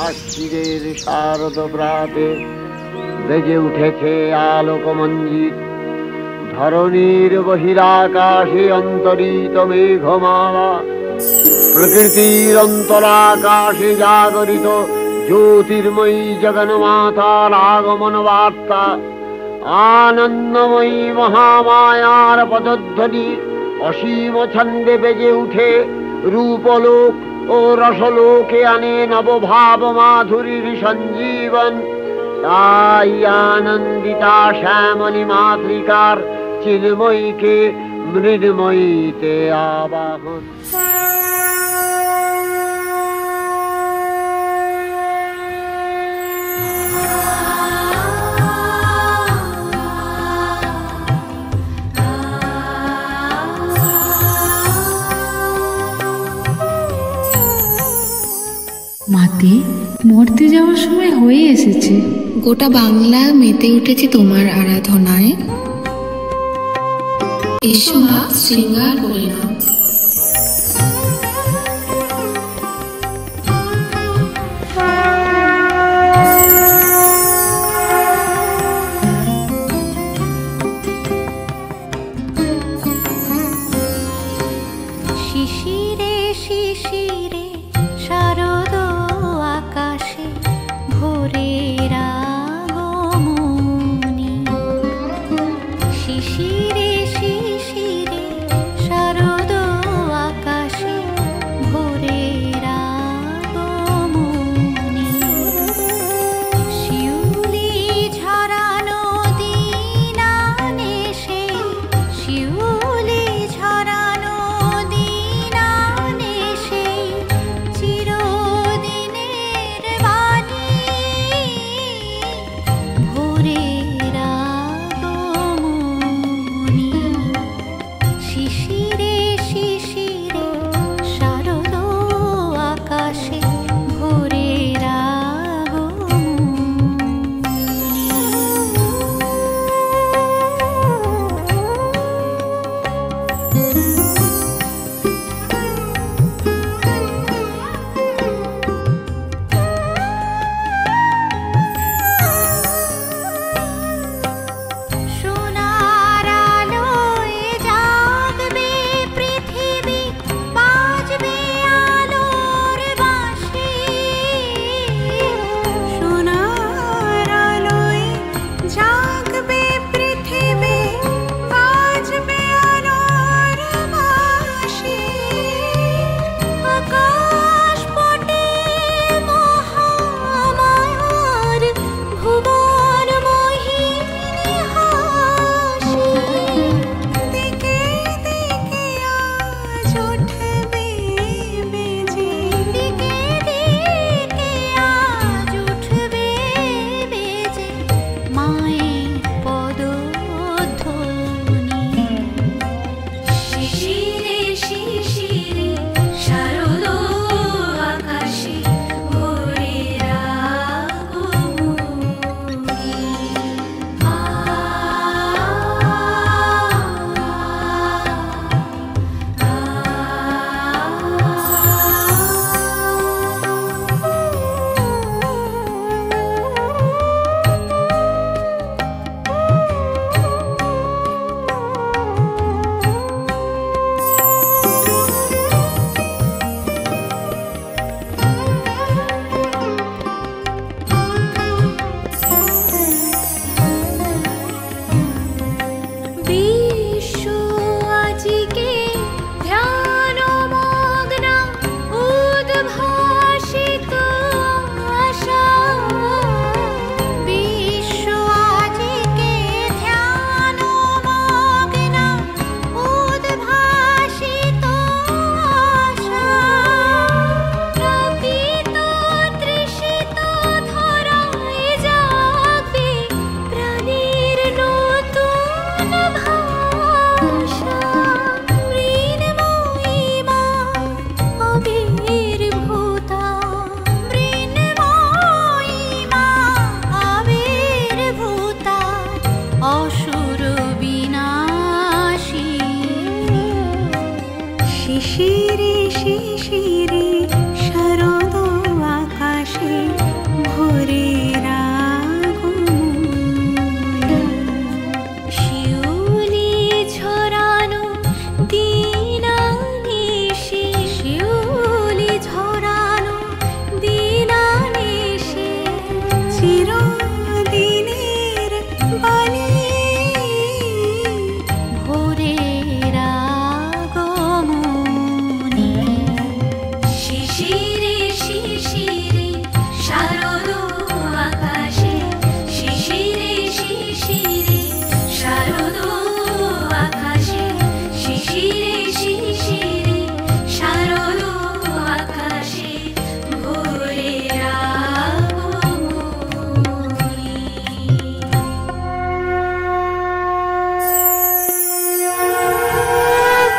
আশ্বিরের শারদ প্রাতে বেজে উঠেছে আলোকমঞ্জিত। ধরণীর বহিরাকাশে অন্তরিত মেঘমালা, প্রকৃতির অন্তরাকাশে জাগরিত জ্যোতির্ময়ী জগন্মাতার আগমন বার্তা। আনন্দময়ী মহামায়ার পদধ্বনি অসীম ছন্দে বেজে উঠে রূপলোক ও রসলোকে আনে নবভাব মাধুরীর সঞ্জীবন। তাই আনন্দিতা শ্যামলী মাতৃকার চিন্ময়ীকে মৃন্ময়ীতে আবাহন। মাতে মরতে যাওয়ার সময় হয়ে এসেছে। গোটা বাংলা মেতে উঠেছে তোমার আরাধনায়। এসো মা, শৃঙ্গার করে নাও। শিশিরে শিশিরে শারদ আকাশে ভোরের আগমনী। শিশিরে শিশিরে শারদ আকাশে ভোরের আগমনী। শিউলি ঝরানো দিন আনেছে, শিউলি ঝরানো দিন আনেছে চিরদিনের বাণী। ভোরের আগমনী। শিশিরে শিশিরে শারদ আকাশে ভোরের সোনার আলোয় জাগবে পৃথিবী, বাজবে আলোর বাঁশি। সোনার আলোয় জাগবে পৃথিবী, বাজবে আলোর বাঁশি। আকাশ পটে মহামায়ার ভুবন মোহিনী হাসি। দিকে দিকে আজ উঠবে বেজে, দিকে দিকে আজ উঠবে বেজে মায়ের পদধ্বনি। শিশিরে শিশিরে শারদ আকাশে ভোরের আগমনী। বিশ্ব আজিকে ধ্যানমগ্ন উদ্ভাসিত আশা। বিশ্ব আজিকে ধ্যানমগ্ন উদ্ভাসিত আশা। প্রাপিত তৃষিত ধরায় জাগবে প্রাণীর নতুন ভাষা। মৃন্ময়ী মা আবির্ভূতা, মৃন্ময়ী মা আবির্ভূতা অসুর বিনাশী। শিশিরে শিশিরে শারদ আকাশে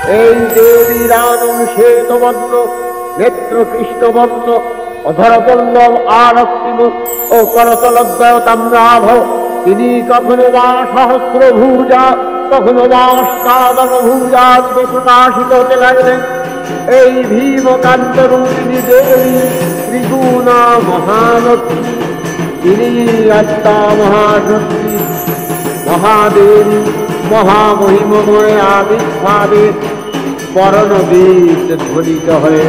এই দেবীর আনন্দ শ্বেতবর্ণ, নেত্র কৃষ্ণবর্ণ, অধরপল্লব আরক্তিম ও করতলদ্বয় তাম্রাভ। তিনি কখনো বা সহস্রভুজা, কখনো বা অষ্টাদশভুজা রূপে প্রকাশিত হতে লাগলেন। এই ভীমকান্ত রূপিণী দেবী ত্রিগুণা মহালক্ষ্মী, তিনি আত্মা মহাশক্তি, মহাদেবী, মহামহিমময় আবির্ভাবে বরণবীজ ধ্বনিত হয়ে